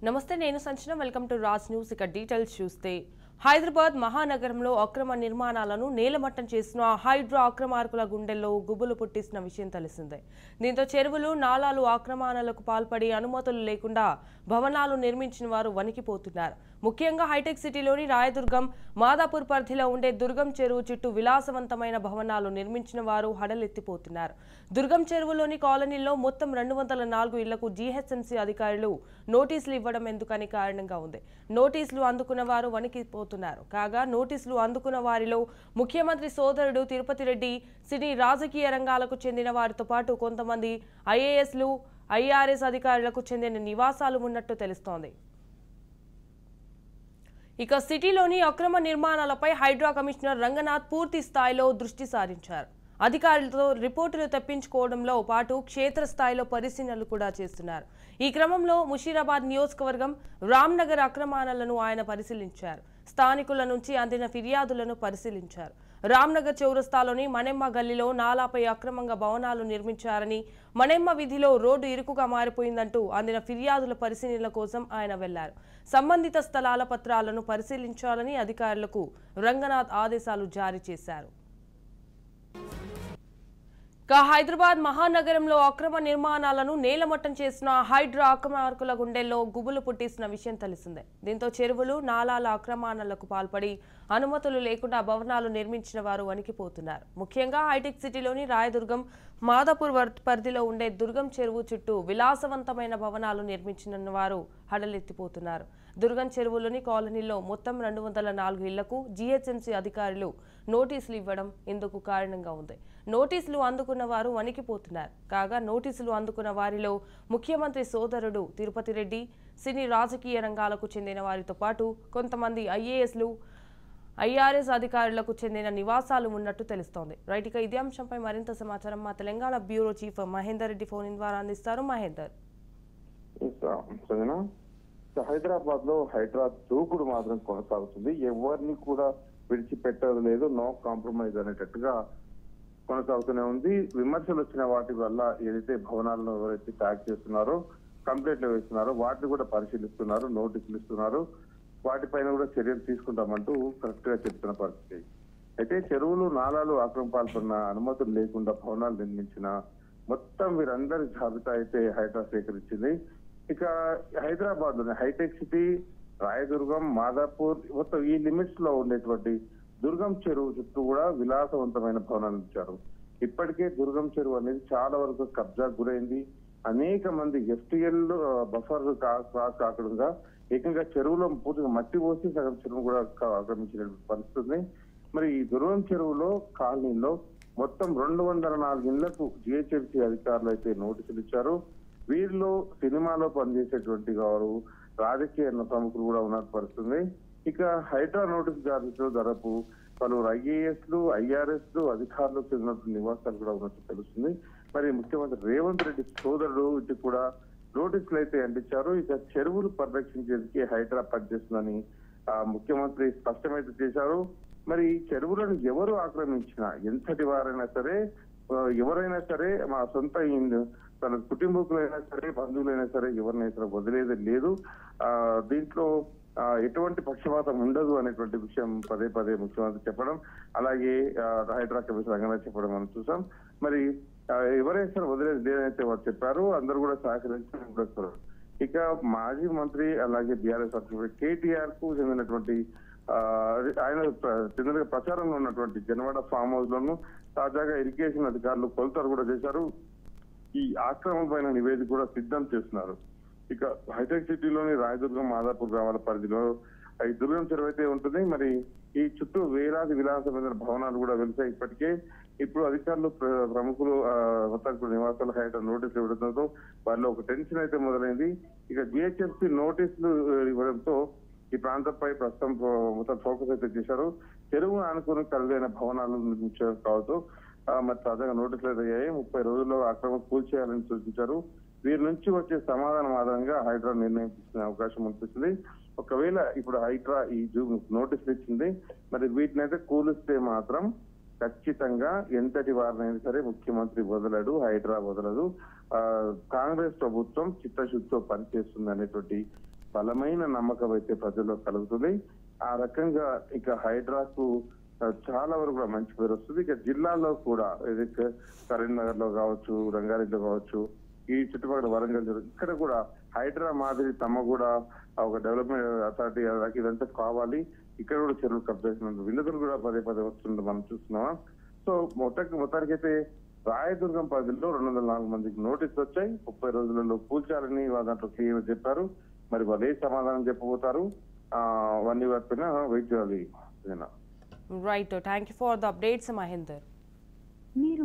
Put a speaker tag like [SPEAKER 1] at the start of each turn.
[SPEAKER 1] నమస్తే నేను సంచన welcome to Raj news ఇక డీటెయిల్స్ చూస్తే హైదరాబాద్ మహానగరంలో అక్రమ నిర్మాణాలను నేలమట్టం చేసిన హైడ్రా అక్రమార్కుల గుండెల్లో గుబులు పుట్టిస్తున్న విషయం తెలిసిందే. దీంతో చెరువులు నాలాలు ఆక్రమణలకు పాల్పడి అనుమతులు లేకుండా భవనాలు నిర్మించిన వారు వణికిపోతున్నారు. ముఖ్యంగా హైటెక్ సిటీలోని రాయదుర్గం మాదాపూర్ పరిధిలో ఉండే దుర్గం చెరువు చుట్టూ విలాసవంతమైన భవనాలు నిర్మించిన వారు హడలెత్తిపోతున్నారు. దుర్గం చెరువులోని కాలనీలో మొత్తం 204 ఇళ్లకు జీహెచ్ఎంసీ అధికారులు నోటీసులు ఇవ్వడం ఎందుకని కారణంగా ఉంది. నోటీసులు అందుకున్న వారు వణికిపోతున్నారు. కాగా నోటీసులు అందుకున్న వారిలో ముఖ్యమంత్రి సోదరుడు తిరుపతి రెడ్డి, సినీ రాజకీయ రంగాలకు చెందిన వారితో పాటు కొంతమంది ఐఏఎస్లు, ఐఆర్ఎస్ అధికారులకు చెందిన నివాసాలు ఉన్నట్టు తెలుస్తోంది. ఇక సిటీలోని అక్రమ నిర్మాణాలపై హైడ్రా కమిషనర్ రంగనాథ్ పూర్తి స్థాయిలో దృష్టి సారించారు. అధికారులతో రిపోర్టులు తెప్పించుకోవడంలో పాటు క్షేత్రస్థాయిలో పరిశీలనలు కూడా చేస్తున్నారు. ఈ క్రమంలో ముషీరాబాద్ నియోజకవర్గం రామ్నగర్ అక్రమాలను ఆయన పరిశీలించారు. స్థానికుల నుంచి అందిన ఫిర్యాదులను పరిశీలించారు. రామ్నగర్ చౌరస్తాలోని మణెమ్మ గల్లీలో నాలాపై అక్రమంగా భవనాలు నిర్మించారని, మణెమ్మ వీధిలో రోడ్డు ఇరుకుగా మారిపోయిందంటూ అందిన ఫిర్యాదుల పరిశీలన కోసం ఆయన వెళ్లారు. సంబంధిత స్థలాల పత్రాలను పరిశీలించాలని అధికారులకు రంగనాథ్ ఆదేశాలు జారీ చేశారు. హైదరాబాద్ మహానగరంలో అక్రమ నిర్మాణాలను నేలమట్టం చేసిన హైడ్రా అక్రమార్కుల గుండెల్లో గుబులు పుట్టిస్తున్న విషయం తెలిసిందే. దీంతో చెరువులు నాలాల ఆక్రమణలకు పాల్పడి అనుమతులు లేకుండా భవనాలు నిర్మించిన వారు వణికిపోతున్నారు. ముఖ్యంగా హైటెక్ సిటీలోని రాయదుర్గం మాదాపూర్ పరిధిలో ఉండే దుర్గం చెరువు చుట్టూ విలాసవంతమైన భవనాలు నిర్మించిన వారు హడలెత్తిపోతున్నారు. దుర్గం చెరువులోని కాలనీలో మొత్తం 204 ఇళ్లకు జీహెచ్ఎంసీ అధికారులు నోటీసులు ఇవ్వడం ఇందుకు కారణంగా ఉంది. నోటీసులు అందుకున్న వారు వణికిపోతున్నారు. కాగా నోటీసులు అందుకున్న వారిలో ముఖ్యమంత్రి సోదరుడు తిరుపతి రెడ్డి, సినీ రాజకీయ రంగాలకు చెందిన వారితో పాటు కొంతమంది ఐఏఎస్లు, ఐఆర్ఎస్ అధికారులకు చెందిన నివాసాలు ఉన్నట్టు తెలుస్తోంది. రైట్, ఇక ఇదే అంశంపై మరింత సమాచారం మా Telangana bureau chief Mahender Reddy phone in ద్వారా అందిస్తారు. మహేందర్.
[SPEAKER 2] హైదరాబాద్ లో హైడ్రా దూకుడు మాత్రం కొనసాగుతుంది. ఎవరిని కూడా విడిచిపెట్టదు లేదు, నో కాంప్రమైజ్ అనేటట్టుగా కొనసాగుతూనే ఉంది. విమర్శలు వచ్చిన వాటి వల్ల ఏదైతే భవనాలను ఎవరైతే ట్యాగ్ చేస్తున్నారో, కంప్లైంట్లు వేస్తున్నారో వాటిని కూడా పరిశీలిస్తున్నారు, నోటీసులు ఇస్తున్నారు. వాటిపైన కూడా చర్యలు తీసుకుంటామంటూ కరెక్ట్ గా చెప్తున్న పరిస్థితి. అయితే చెరువులు నాలాలు ఆక్రమణ పాల్పడిన, అనుమతులు లేకుండా భవనాలు నిర్మించిన మొత్తం వీరందరి జాబితా అయితే హైడ్రా సేకరించింది. ఇక హైదరాబాద్ లోని హైటెక్ సిటీ, రాయదుర్గం, మాదాపూర్ మొత్తం ఈ లిమిట్స్ లో ఉండేటువంటి దుర్గం చెరువు చుట్టూ కూడా విలాసవంతమైన భవనాలు ఇచ్చారు. ఇప్పటికే దుర్గం చెరువు అనేది చాలా వరకు కబ్జా గురైంది. అనేక మంది ఎఫ్టీఎల్ బఫర్ క్రాస్ కాకుండా ఏకంగా చెరువులో పూర్తిగా మట్టి పోసి సగం చెరువు కూడా ఆక్రమించిన పరిస్థితి. మరి ఈ దుర్గం చెరువులో కాలనీలో మొత్తం 204 ఇళ్లకు జిహెచ్ఎంసీ అధికారులు అయితే నోటీసులు ఇచ్చారు. వీరిలో సినిమాలో పనిచేసేటువంటి వారు, రాజకీయ ప్రముఖులు కూడా ఉన్న పరిస్థితుంది. ఇక హైడ్రా నోటీసు జారీతో దాదాపు పలువురు ఐఏఎస్లు, ఐఆర్ఎస్లు అధికారులకు చెందినటువంటి నివాసాలు కూడా ఉన్నట్టు తెలుస్తుంది. మరి ముఖ్యమంత్రి రేవంత్ రెడ్డి సోదరుడు ఇంటికి కూడా నోటీసులు అయితే అందించారు. ఇక చెరువులు పరిరక్షించేందుకే హైడ్రా పనిచేస్తుందని ముఖ్యమంత్రి స్పష్టమైతే చేశారు. మరి చెరువులను ఎవరు ఆక్రమించినా, ఎంతటి వారైనా సరే, ఎవరైనా సరే, మా సొంత తన కుటుంబకులైనా సరే, బంధువులైనా సరే, ఎవరినైనా సరే వదిలేది లేదు. దీంట్లో ఎటువంటి పక్షపాతం ఉండదు అనేటువంటి విషయం పదే పదే ముఖ్యమంత్రి చెప్పడం, అలాగే హైడ్రా కమిషనర్ రంగనాథ్ చెప్పడం మనం చూసాం. మరి ఎవరైనా సరే వదిలేదు లేదైతే వారు చెప్పారు. అందరూ కూడా సహకరించారు. ఇక మాజీ మంత్రి అలాగే బీఆర్ఎస్ అధ్యక్షుడు కేటీఆర్ కు చెందినటువంటి ఆయన చెందిన ప్రచారంలో ఉన్నటువంటి జనవాడ ఫామ్ హౌస్ లోను తాజాగా ఇరిగేషన్ అధికారులు కొలతలు కూడా చేశారు. ఈ ఆక్రమణ పైన నివేదిక కూడా సిద్ధం చేస్తున్నారు. ఇక హైటెక్ సిటీలోని రాయదుర్గం, మాదాపూర్ గ్రామాల పరిధిలో ఈ దుర్గం చెరువు అయితే ఉంటుంది. మరి ఈ చుట్టూ వేలాది విలాసమైన భవనాలు కూడా వెలిసాయి. ఇప్పటికే ఇప్పుడు అధికారులు, ప్రముఖులు మొత్తం నివాసాలు హైడ్రా నోటీసులు ఇవ్వడంతో వారిలో ఒక టెన్షన్ అయితే మొదలైంది. ఇక జిహెచ్ఎంసీ నోటీసులు ఇవ్వడంతో ఈ ప్రాంతంపై ప్రస్తుతం మొత్తం ఫోకస్ అయితే చేశారు. చెరువు ఆనుకుని ఖరీదైన భవనాలు నిర్మించడం కావచ్చు. మరి తాజాగా నోటీసులు అయితే అయ్యాయి. 30 రోజుల్లో ఆక్రమణ కూల్చేయాలని సూచించారు. వీరి నుంచి వచ్చే సమాధానం ఆధారంగా హైడ్రా నిర్ణయం తీసుకునే అవకాశం అనిపిస్తుంది. ఒకవేళ ఇప్పుడు హైడ్రా ఈ నోటీసులు ఇచ్చింది, మరి వీటిని అయితే కూలిస్తే మాత్రం ఖచ్చితంగా ఎంతటి వారినైనా సరే ముఖ్యమంత్రి వదలడు, హైడ్రా వదలదు. కాంగ్రెస్ ప్రభుత్వం చిత్తశుద్ధితో పనిచేస్తుంది అనేటువంటి బలమైన నమ్మకం అయితే ప్రజల్లో కలుగుతుంది. ఆ రకంగా ఇక హైడ్రాకు చాలా వరకు కూడా మంచి పేరు వస్తుంది. ఇక జిల్లాలో కూడా ఏదైతే కరీంనగర్ లో కావచ్చు, రంగారెడ్డిలో కావచ్చు, ఈ చుట్టుపక్కల వరంగల్ ఇక్కడ కూడా హైడ్రా మాదిరి తమ కూడా ఒక డెవలప్మెంట్ అథారిటీ ఇదంతా కావాలి, ఇక్కడ కూడా చెరువులు కబ్జా చేసిన వినతులు కూడా పదే వస్తుంటే మనం చూస్తున్నాం. సో మొత్తానికైతే రాయదుర్గం పరిధిలో 204 మందికి నోటీసులు వచ్చాయి. 30 రోజులలో కూల్చాలని దాంట్లో క్లియర్ చెప్పారు. మరి వాళ్ళు ఏ సమాధానం చెప్పబోతారు అవన్నీ వాటిపైన వెయిట్ చేయాలి.
[SPEAKER 1] Right, thank you for the updates Mahender.
[SPEAKER 3] మీరు